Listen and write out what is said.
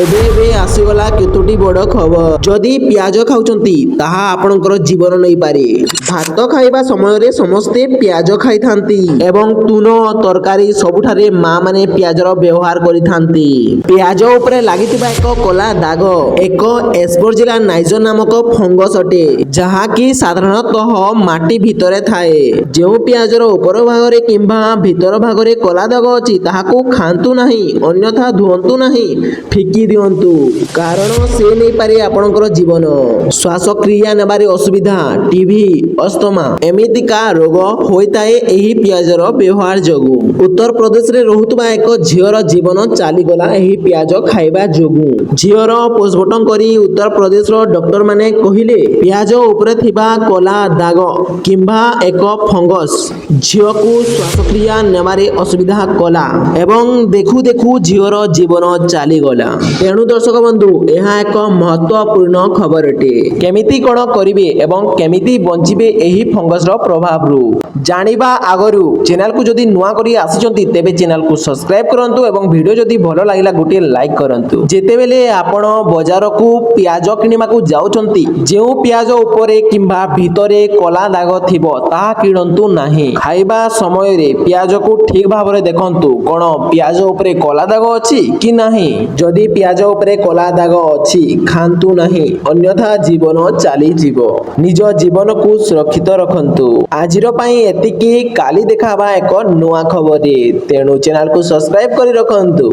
एबे एबे आसीगला केतोटी बड़ खबर जदि प्याज खाउचंती ताहा आपणकर जीवन नहीं पारे। भात खाइबा समय रे समस्ते प्याज खाई थांती एवं तुन तरकारी सबुठारे मां माने प्याजर व्यवहार करि थांती। प्याज उपरे लागितिबा एक कला दाग एक एस्परजिला नाइजर नामक फंगस अटे जहा कि साधारणतः माटी भितरे थाए। जो प्याजर ऊपर भागरे किंबा भितर भागरे कला दाग अछि ताहाकू खांतु नाही अन्यथा धुअंतु नाही फिकी दियंतु कारण से नहीं पारे आपणकर जीवन। श्वासक्रिया नेबारे असुविधा टीबी अस्थमा एमितिका रोग होइताए एही प्याजर व्यवहार जोगु। उत्तर प्रदेश रे रहुतबा एक झियर जीवन चालीगला एही प्याज खाइबा जोगु। झियर पोस्टमार्टम करी उत्तर प्रदेश रो डॉक्टर माने कहिले प्याज उपरे थिबा कला दाग किंबा एक फंगस झियकू श्वासक्रिया नेबारे असुविधा कला एवं देखु देखु झियर जीवन चालीगला। तेणु दर्शक बंधु यह एक महत्वपूर्ण खबर अटे। केमिति कोन करिवे एवं केमिति बंचिबे एही फंगस रो प्रभाव रु जानिबा आगरु चैनल को जदि नुआ करी आसिचंती तेबे चैनल को सब्सक्राइब करंतु एवं वीडियो जदि भलो लागिला गोटे लाइक करंतु। जेतेबेले आपण बाजार को प्याज किनिमा को जाउचंती जेउ प्याज उपरे किंबा भितरे कला दाग थिबो ता किणंतु नाही। खाइबा समय रे प्याज को ठीक भाबरे देखंतु कोन प्याज उपरे कला दाग अछि कि नाही। जदि प्याज उपरे कला दाग अछि खांतु नाही अन्यथा जीवन चाली जीवो। निज जीवन को सुरक्षित रखंतु। आजिर पई एतिकी काली देखाबा एक नुआ खबर। तेणु चैनल को सब्सक्राइब करी रखंतु।